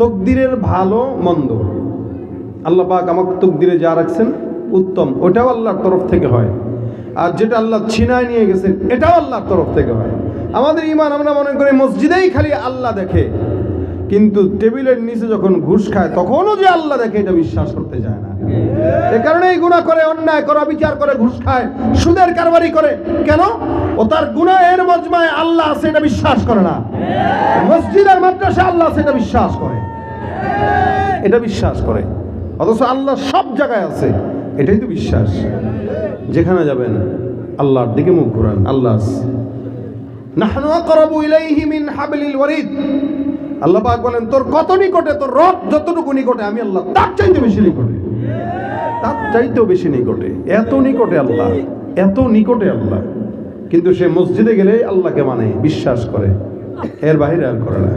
তকদিরের ভালো মন্দ আল্লাহ পাক আমাকে তকদিরে যা রাখছেন উত্তম, ওটাও আল্লাহর তরফ থেকে হয়। আর যেটা আল্লাহ ছিনায় নিয়ে গেছেন এটাও আল্লাহর তরফ থেকে হয়। আমাদের ঈমান আমরা মনে করি মসজিদেই খালি আল্লাহ দেখে, কিন্তু টেবিলের নিচে যখন ঘুষ খায় তখনও যে আল্লাহ দেখে এটা বিশ্বাস করতে যায় না। এ কারণেই গুনাহ করে, অন্যায় করে, বিচার করে, ঘুষ খায়, সুদের কারবারি করে। কেন? ও তার গুনাহের মজমায় আল্লাহ আছে এটা বিশ্বাস করে না। মসজিদ আর মাদ্রাসা আল্লাহ আছে এটা বিশ্বাস করে, এটা বিশ্বাস করে। অথচ আল্লাহ সব জায়গায় আছে, এটাই তো বিশ্বাস। যেখানে যাবেন আল্লাহর দিকে মুখ ঘুরান, আল্লাহ নাহনু আকরাবু ইলাইহি মিন হাবলিল ওয়ারিদ। আল্লাহ পাক বলেন তোর কত নিকটে, তোর রব যতটুকু নিকটে আমি আল্লাহ তার চাইতে বেশি নিকটে, তার চাইতেও বেশি নিকটে। এত নিকটে আল্লাহ, এত নিকটে আল্লাহ, কিন্তু সে মসজিদে গেলে আল্লাহকে মানে বিশ্বাস করে, এর বাইরে আর করে না।